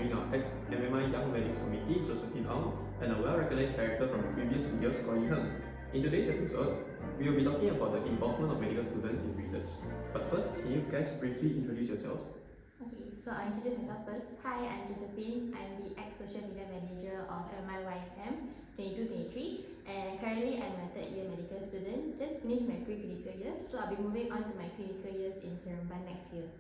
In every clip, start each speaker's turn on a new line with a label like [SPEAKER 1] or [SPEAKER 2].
[SPEAKER 1] featuring our ex-MMI Young Medics Committee, Josephine Ong, and a well-recognized character from previous videos, Corey Heng. In today's episode, we will be talking about the involvement of medical students in research. But first, can you guys briefly introduce yourselves?
[SPEAKER 2] Okay, so I'll introduce myself first. Hi, I'm Josephine. I'm the ex-social media manager of M.I.N.O.R 22-23, and currently I'm a third year medical student. Just finished my pre-clinical years, so I'll be moving on to my clinical years in Seremban next year.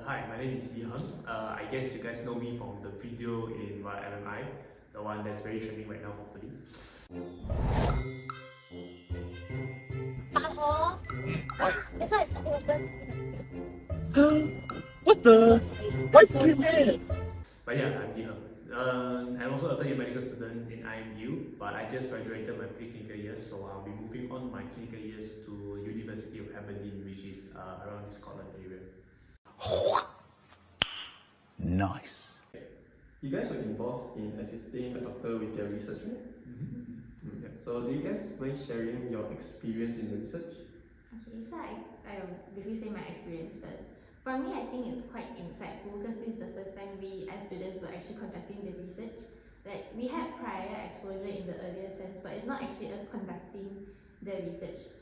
[SPEAKER 3] Hi, my name is Yi Heng. I guess you guys know me from the video in MMI, the one that's very trending right now, hopefully.
[SPEAKER 4] That's why it's not open.
[SPEAKER 5] What the? Why is it mad?
[SPEAKER 3] But yeah, I'm Yi Heng. I'm also a third year medical student in IMU, but I just graduated my pre-clinical years, so I'll be moving on my clinical years to University of Aberdeen, which is around the Scotland area.
[SPEAKER 5] Nice.
[SPEAKER 1] You guys were involved in assisting a doctor with their research, right? Yeah. So do you guys mind sharing your experience in the research?
[SPEAKER 2] Okay, so I'll briefly say my experience first. For me, I think it's quite insightful because this is the first time we as students were actually conducting the research. Like, we had prior exposure in the earlier sense, but it's not actually us conducting the research.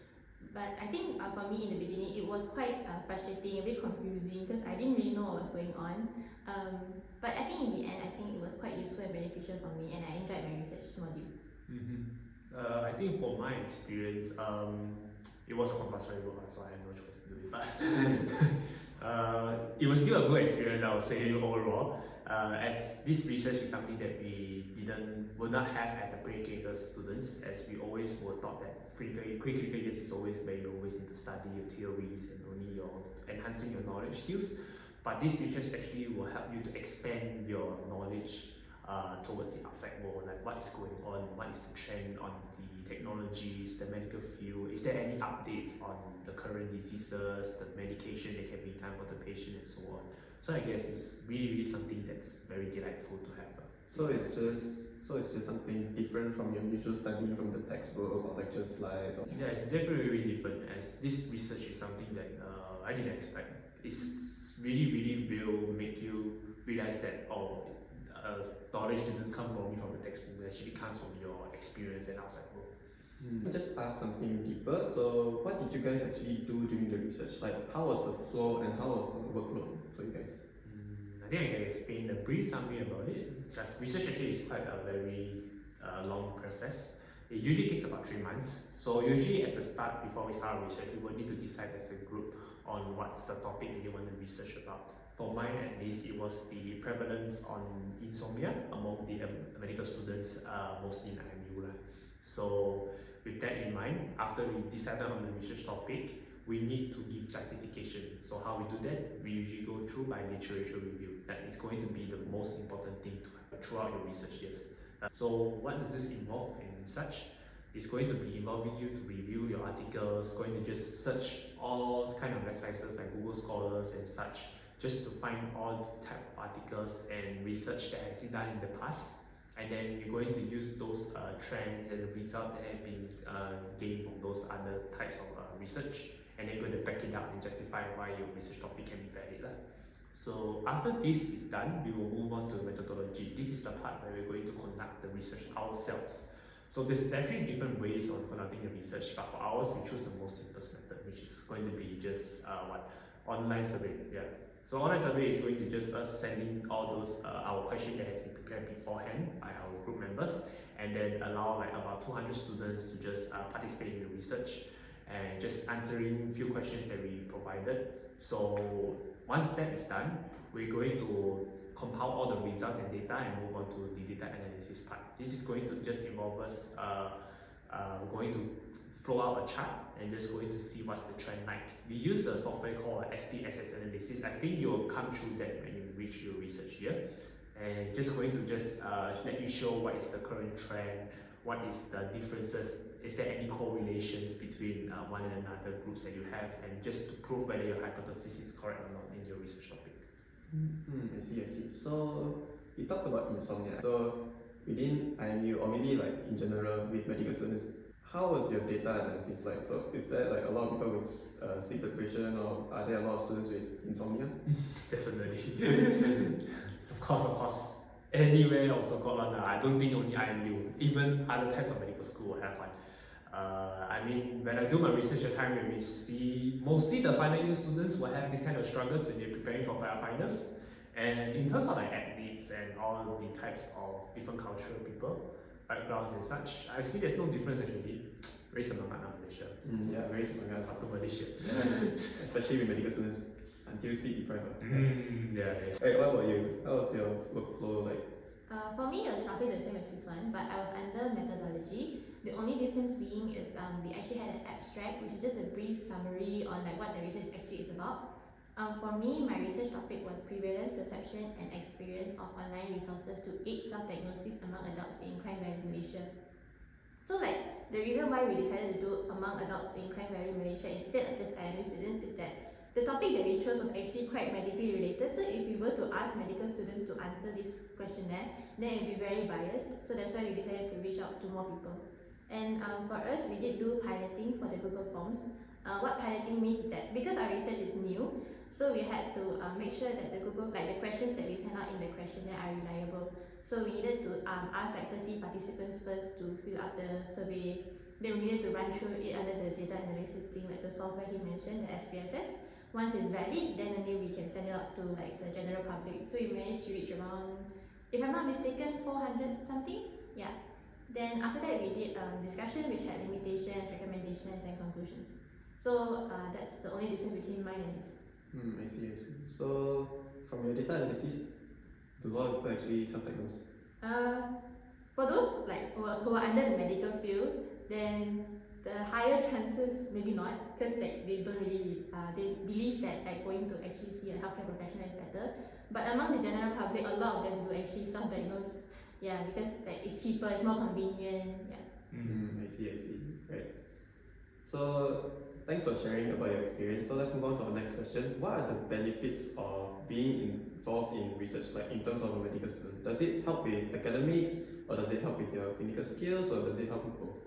[SPEAKER 2] But I think for me in the beginning, it was quite frustrating, a bit confusing because I didn't really know what was going on. But I think in the end, I think it was quite useful and beneficial for me, and I enjoyed my research module.
[SPEAKER 3] I think for my experience, it was a compulsory work, so I had no choice to do it. But it was still a good experience, I would say, overall. As this research is something that we would not have as a pre-clinical students, as we always were taught that pre-clinical years is always where you always need to study your theories and only your enhancing your knowledge skills. But this research actually will help you to expand your knowledge towards the outside world, like what is going on, what is the trend on the technologies, the medical field, is there any updates on the current diseases, the medication that can be done for the patient and so on. So I guess it's really something that's very delightful to have.
[SPEAKER 1] So it's just something different from your usual studying from the textbook or lecture slides. Or...
[SPEAKER 3] Yeah, it's definitely really different, as this research is something that I didn't expect. It's really will make you realize that knowledge doesn't come only from the textbook, it actually comes from your experience and outside world.
[SPEAKER 1] Just ask something deeper. So what did you guys actually do during the research? Like, how was the flow and how was the workload for you guys?
[SPEAKER 3] I think I can explain a brief summary about it. Just research actually is quite a very long process. It usually takes about 3 months. So usually at the start, before we start research, we will need to decide as a group on what's the topic that you want to research about. For mine at least, it was the prevalence on insomnia among the medical students, mostly in IMU. So with that in mind, after we decided on the research topic, we need to give justification. So how we do that, we usually go through by literature review. That is going to be the most important thing to have throughout your research years. So what does this involve in research? It's going to be involving you to review your articles, going to just search all kind of websites like Google Scholars and such, just to find all type of articles and research that has been done in the past. And then you're going to use those trends and the results that have been gained from those other types of research, and then you're going to back it up and justify why your research topic can be valid. So after this is done, we will move on to methodology. This is the part where we're going to conduct the research ourselves. So there's definitely different ways of conducting the research, but for ours, we choose the most simplest method, which is going to be just online survey. Yeah. So online survey is going to just us sending all those our question that has been prepared beforehand by our group members, and then allow like about 200 students to just participate in the research and just answering a few questions that we provided. So once that is done, we're going to compile all the results and data and move on to the data analysis part. This is going to just involve us going to throw out a chart and just going to see what's the trend like. We use a software called SPSS analysis. I think you'll come through that when you reach your research here. And just going to just let you show what is the current trend, what is the differences, is there any correlations between one and another groups that you have, and just to prove whether your hypothesis is correct or not in your research topic.
[SPEAKER 1] I see. So you talked about insomnia. So within IMU, or maybe like in general with medical students, How was your data analysis like? So is there like a lot of people with sleep deprivation, or are there a lot of students with insomnia?
[SPEAKER 3] Definitely. Of course. Anywhere also got one. I don't think only IMU, even other types of medical school will have one. I mean, when I do my research at time, when we see mostly the final year students will have these kind of struggles when they're preparing for finals. And in terms of like athletes and all the types of different cultural people, backgrounds and such, I see there's no difference actually. Very similar to Malaysia.
[SPEAKER 1] Yeah, very similar.
[SPEAKER 3] To Malaysia.
[SPEAKER 1] Especially with medical students until sleep deprived.
[SPEAKER 3] Yeah.
[SPEAKER 1] Hey, what about you? How was your workflow like?
[SPEAKER 2] For me, it was roughly the same as this one, but I was under methodology. The only difference being is we actually had an abstract, which is just a brief summary on like what the research actually is about. For me, my research topic was prevalence, perception, and experience of online resources to aid self-diagnosis among adults in Crime Valley, Malaysia. So like, the reason why we decided to do among adults in Crime Valley, Malaysia instead of just IMU students is that the topic that we chose was actually quite medically related. So if we were to ask medical students to answer this questionnaire, then it would be very biased. So that's why we decided to reach out to more people. And for us, we did do piloting for the Google Forms. What piloting means is that because our research is new, so we had to make sure that the questions that we send out in the questionnaire are reliable. So we needed to ask like 30 participants first to fill up the survey. Then we needed to run through it under the data analysis team, like the software he mentioned, the SPSS. Once it's valid, then only we can send it out to like the general public. So we managed to reach around, if I'm not mistaken, 400 something. Yeah. Then after that we did discussion, which had limitations, recommendations, and conclusions. So that's the only difference between mine and his.
[SPEAKER 1] I see. So from your data analysis, do a lot of people actually self-diagnose?
[SPEAKER 2] For those like who are under the medical field, then the higher chances maybe not, because like they don't really they believe that like going to actually see a healthcare professional is better. But among the general public, a lot of them do actually self-diagnose. Yeah, because like it's cheaper, it's more convenient. Yeah.
[SPEAKER 1] I see. Right. So thanks for sharing about your experience. So let's move on to our next question. What are the benefits of being involved in research, like in terms of a medical student? Does it help with academics, or does it help with your clinical skills, or does it help with both?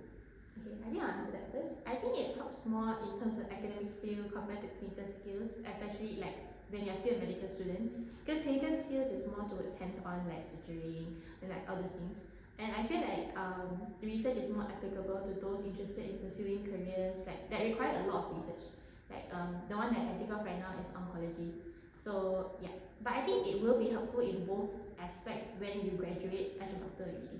[SPEAKER 2] Okay, I think I'll answer that first. I think it helps more in terms of academic field compared to clinical skills, especially like when you're still a medical student. Because clinical skills is more towards hands-on, like suturing and like all those things. And I feel like the research is more applicable to those interested in pursuing careers like that require a lot of research. Like the one that I can think of right now is oncology. So yeah, but I think it will be helpful in both aspects when you graduate as a doctor already.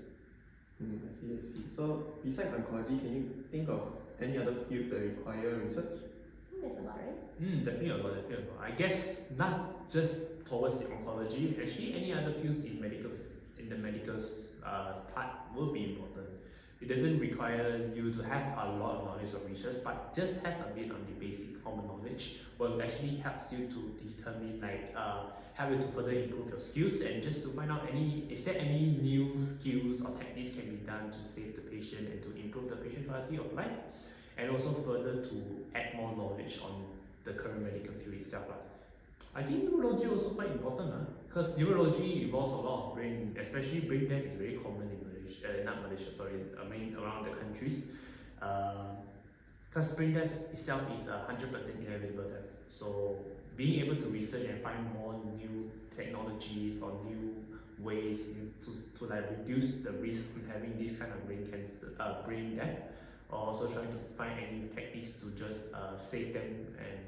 [SPEAKER 1] I see. So besides oncology, can you think of any other fields that require research?
[SPEAKER 2] I think that's a lot, right?
[SPEAKER 3] Definitely a lot. I guess not just towards the oncology. Actually, any other fields in the medical part will be important. It doesn't require you to have a lot of knowledge of research, but just have a bit on the basic common knowledge will actually helps you to determine help you to further improve your skills, and just to find out is there any new skills or techniques can be done to save the patient and to improve the patient quality of life, and also further to add more knowledge on the current medical field itself. I think neurology also quite important, because neurology involves a lot of brain, especially brain death is very common in Malaysia, not Malaysia, sorry, I mean around the countries. Because brain death itself is 100% inevitable death. So being able to research and find more new technologies or new ways to like reduce the risk of having this kind of brain death, or also trying to find any techniques to just save them and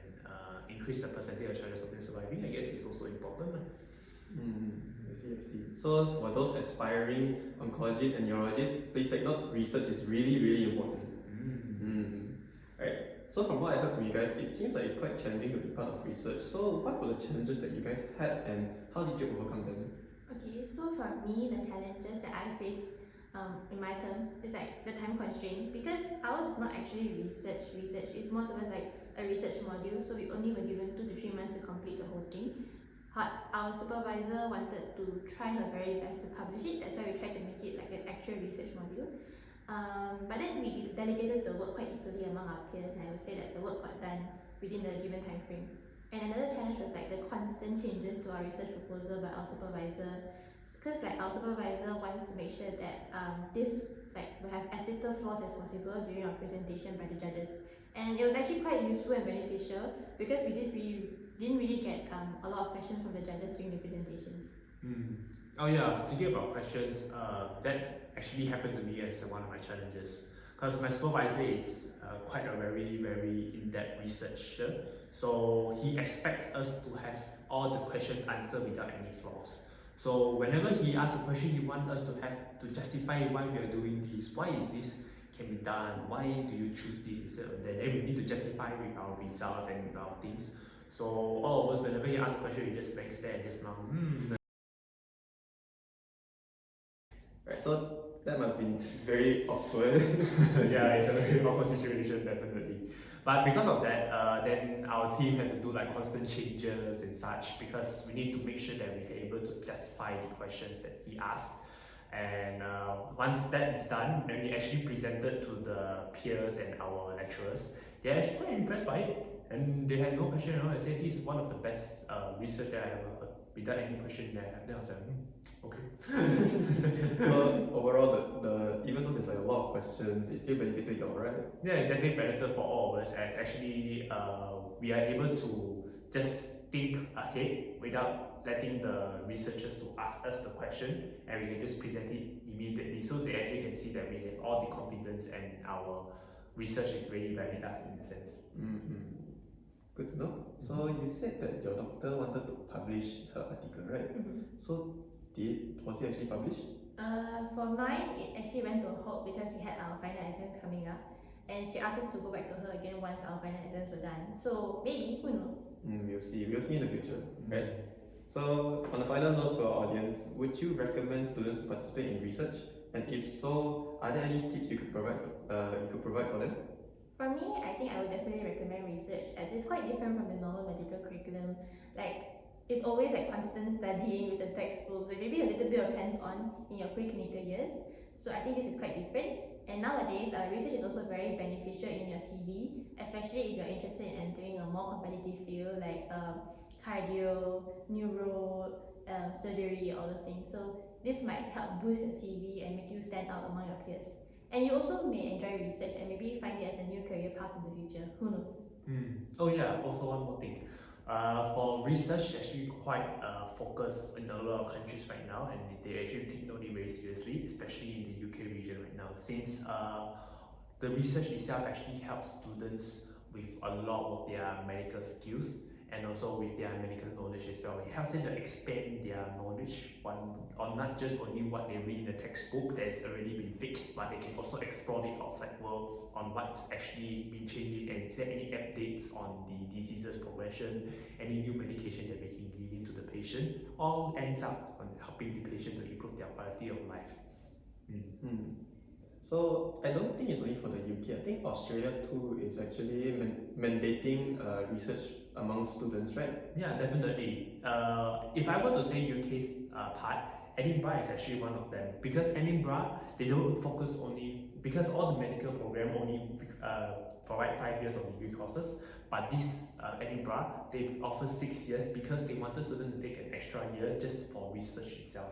[SPEAKER 3] increase the percentage of chances of them surviving, I guess is also important.
[SPEAKER 1] I see. So for those aspiring oncologists and neurologists, please take note, research is really important. Right. So from what I heard from you guys, it seems like it's quite challenging to be part of research. So what were the challenges that you guys had, and how did you overcome them?
[SPEAKER 2] Okay, so for me, the challenges that I face in my terms is like the time constraint, because ours is not actually research, it's more towards like a research module, so we only were given 2 to 3 months to complete the whole thing. Our supervisor wanted to try her very best to publish it, that's why we tried to make it like an actual research module. But then we delegated the work quite equally among our peers, and I would say that the work got done within the given time frame. And another challenge was like the constant changes to our research proposal by our supervisor. because like our supervisor wants to make sure that this like will have as little flaws as possible during our presentation by the judges. And it was actually quite useful and beneficial because we didn't really get a lot of questions from the judges during the presentation.
[SPEAKER 3] Oh yeah, speaking about questions, that actually happened to me as one of my challenges. Because my supervisor is quite a very in-depth researcher, so he expects us to have all the questions answered without any flaws. So whenever he asks a question, he wants us to have to justify why we are doing this, why is this can be done, why do you choose this instead of that, then we need to justify with our results and with our things. So all of us, whenever he asks a question, we just make stare and just now,
[SPEAKER 1] Right, so that must have been very awkward.
[SPEAKER 3] yeah, it's a very awkward situation, definitely. But because of that, then our team had to do like constant changes and such because we need to make sure that we are able to justify the questions that he asked. And once that is done, then we actually presented to the peers and our lecturers. They're actually quite impressed by it. And they had no question at all. They said this is one of the best research that I ever heard without any question there. Then I was like, okay.
[SPEAKER 1] So overall, the even though there's like a lot of questions, it still benefited you all, right?
[SPEAKER 3] Yeah, it definitely benefited for all of us as actually we are able to just think ahead without letting the researchers to ask us the question, and we can just present it immediately so they actually can see that we have all the confidence and our research is really valid in a sense.
[SPEAKER 1] Mm-hmm. Good to know. So you said that your doctor wanted to publish her article, right? So was it actually published?
[SPEAKER 2] For mine, it actually went to a halt because we had our final exams coming up, and she asked us to go back to her again once our final exams were done. So maybe, who knows?
[SPEAKER 1] We'll see. We'll see in the future, right? So on a final note to our audience, would you recommend students to participate in research? And if so, are there any tips you could provide? For them?
[SPEAKER 2] For me, I think I would definitely recommend research as it's quite different from the normal medical curriculum. Like, it's always like constant studying with the textbooks and maybe a little bit of hands-on in your preclinical years. So I think this is quite different. And nowadays, research is also very beneficial in your CV, especially if you're interested in entering a more competitive field like cardio, neuro, surgery, all those things. So this might help boost your CV and make you stand out among your peers. And you also may enjoy research and maybe find it as a new career path in the future. Who knows?
[SPEAKER 3] Oh yeah, also one more thing. For research, actually quite focused in a lot of countries right now, and they actually take note it very seriously, especially in the UK region right now, since the research itself actually helps students with a lot of their medical skills and also with their medical knowledge as well. It helps them to expand their knowledge on not just only what they read in the textbook that has already been fixed, but they can also explore the outside world on what's actually been changing and is there any updates on the disease's progression, any new medication that we can give into the patient, all ends up on helping the patient to improve their quality of life.
[SPEAKER 1] So I don't think it's only for the UK. I think Australia too is actually mandating research among students, right?
[SPEAKER 3] Yeah, definitely. If I were to say UK's part, Edinburgh is actually one of them because Edinburgh they don't focus only because all the medical program only provide 5 years of degree courses, but this Edinburgh they offer 6 years because they want the student to take an extra year just for research itself.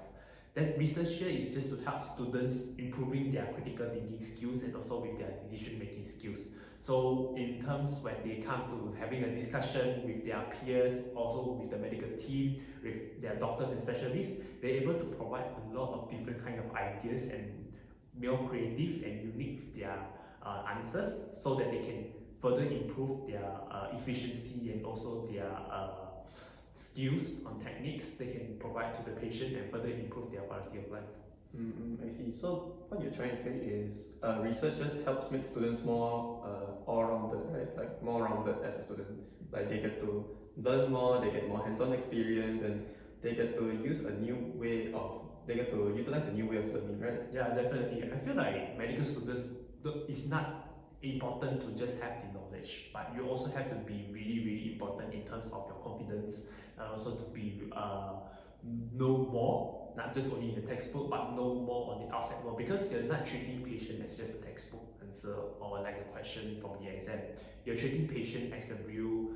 [SPEAKER 3] That research here is just to help students improving their critical thinking skills and also with their decision making skills. So in terms when they come to having a discussion with their peers, also with the medical team, with their doctors and specialists, they're able to provide a lot of different kind of ideas and more creative and unique with their answers so that they can further improve their efficiency and also their skills on techniques they can provide to the patient and further improve their quality of life.
[SPEAKER 1] I see. So what you're trying to say is research just helps make students more all-rounded, right? Like more rounded as a student. Like they get to learn more, they get more hands-on experience, and they get to utilize a new way of learning, right?
[SPEAKER 3] Yeah, definitely. I feel like medical students, it's not important to just have the knowledge, but you also have to be really important in terms of your confidence and also to be know more, not just only in the textbook, but know more on the outside world because you're not treating patient as just a textbook answer or like a question from the exam. You're treating patient as a real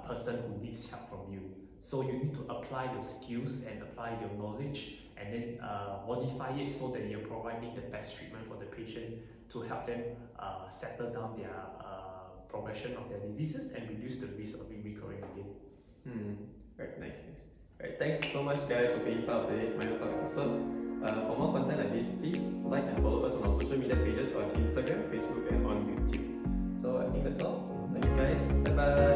[SPEAKER 3] person who needs help from you. So you need to apply your skills and apply your knowledge and then modify it so that you're providing the best treatment for the patient to help them settle down their progression of their diseases and reduce the risk of it recurring again.
[SPEAKER 1] Right, nice. Right, thanks so much guys for being part of today's M.I.N.O.R episode. For more content like this, please like and follow us on our social media pages on Instagram, Facebook, and on YouTube. So I think that's all. Thanks guys. Bye bye.